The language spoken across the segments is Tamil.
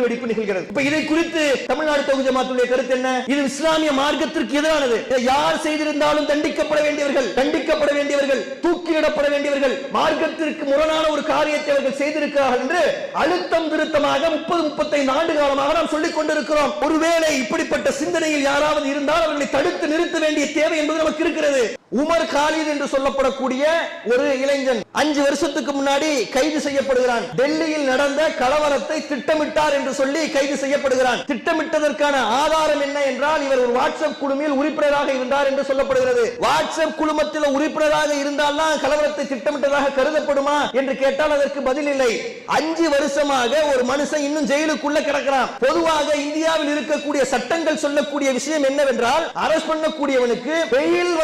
குண்டு வெடிப்பு நிகழ்கிறது. இப்ப இதை குறித்து தமிழ்நாடு தௌஹீத் ஜமாத்துடைய கருத்து என்ன? இது இஸ்லாமிய மார்க்கத்திற்கு எதிரானது. யார் செய்திருந்தாலும் தண்டிக்கப்பட வேண்டியவர்கள், தூக்கிலிடப்பட வேண்டியவர்கள், மார்க்கத்திற்கு முரணான ஒரு காரியத்தை அவர்கள் செய்திருக்கிறார்கள் என்று அழுத்தம் திருத்தமாக 30-35 ஆண்டு காலமாக நாம் சொல்லிக் கொண்டிருக்கிறோம். ஒருவேளை இப்படிப்பட்ட சிந்தனையில் யாராவது இருந்தால் அவர்களை தடுத்து நிறுத்த வேண்டிய தேவை என்பது நமக்கு இருக்கிறது. உமர் காலித் என்று சொல்லப்படக்கூடிய ஒரு இளைஞன் 5 வருஷத்துக்கு முன்னாடி கைது செய்யப்படுகிறான். டெல்லியில் நடந்த கலவரத்தை திட்டமிட்டார் என்று சொல்லி கைது செய்யப்படுகிறான். திட்டமிட்டதற்கான ஆதாரம் என்ன என்றால், இவர் ஒரு வாட்ஸ்அப் குழுமில் உறுப்பினராக இருந்தார் என்று சொல்லப்படுகிறது. வாட்ஸ்அப் குழுமத்தில் உறுப்பினராக இருந்தால்தான் கலவரத்தை திட்டமிட்டதாக கருதப்படுமா என்று கேட்டால் அதற்கு பதில் இல்லை. 5 வருஷமாக ஒரு மனுஷன் இன்னும் ஜெயிலுக்குள்ள கிடக்கிறான். பொதுவாக இந்தியாவில் இருக்கக்கூடிய சட்டங்கள் சொல்லக்கூடிய விஷயம் என்னவென்றால், அரஸ்ட் பண்ணக்கூடியவனுக்கு பெயில்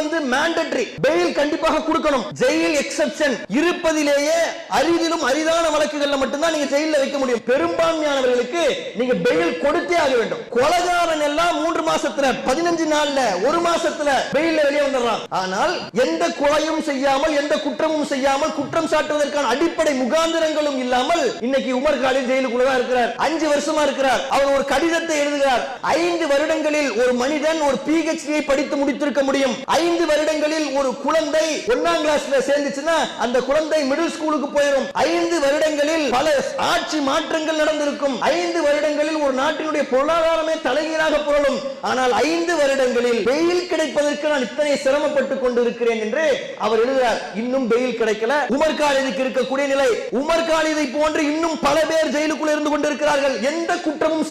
பெயில் கண்டிப்பாக கொடுக்கணும். ஜெயில் எக்ஸெப்ஷன் இருப்பதிலேயே அரிதிலும் அரிதான வழக்குகள்ல மட்டும்தான் நீங்க ஜெயில்ல வைக்க முடியும். பெரும்பான்மையானவர்களுக்கு நீங்க பெயில் கொடுத்தே ஆக வேண்டும். கொலைகாரன் எல்லாம் 3 மாசத்துல, 15 நாள்ல, 1 மாசத்துல பெயில்ல வெளியே வந்துடுறான். ஆனால் எந்த கொலையும் செய்யாமல், எந்த குற்றமும் செய்யாமல், குற்றம் சாட்டுவதற்கான அடிப்படை முகாந்திரங்களும் இல்லாமல் இன்னைக்கு உமர் காலித் ஜெயிலுக்குள்ள தான் இருக்கிறார். 5 வருஷமா இருக்கிறார். அவர் ஒரு கடிதத்தை எழுதுகிறார். 5 வருடங்களில் ஒரு மனிதன் ஒரு PhD படித்து முடித்திருக்க முடியும். 5 வருடங்களில் ஒரு குழந்தை 1ஆம் கிளாஸ்ல சேர்ந்துச்சுன்னா அந்த குழந்தை மிடில் ஸ்கூலுக்கு போயிடும். 5 வருடங்களில் பல ஆட்சி மாற்றங்கள் நடந்திருக்கும். 5 வருடங்களில் ஒரு நாட்டினுடைய பொருளாதாரமே தலைகீழாக புரளும். ஆனால் 5 வருடங்களில் பெயில் கிடைப்பதற்கு நான் இத்தனை சிரமப்பட்டுக் கொண்டிருக்கிறேன் என்று அவர் எழுதுகிறார். இன்னும் பெயில் கிடைக்கல. உமர் காலிதுக்கு இருக்கக்கூடிய நிலை, உமர் காலிதை போன்று இன்னும் பல பேர் ஜெயிலுக்குள் இருந்து கொண்டிருக்கிறார்கள். எந்த குற்றமும்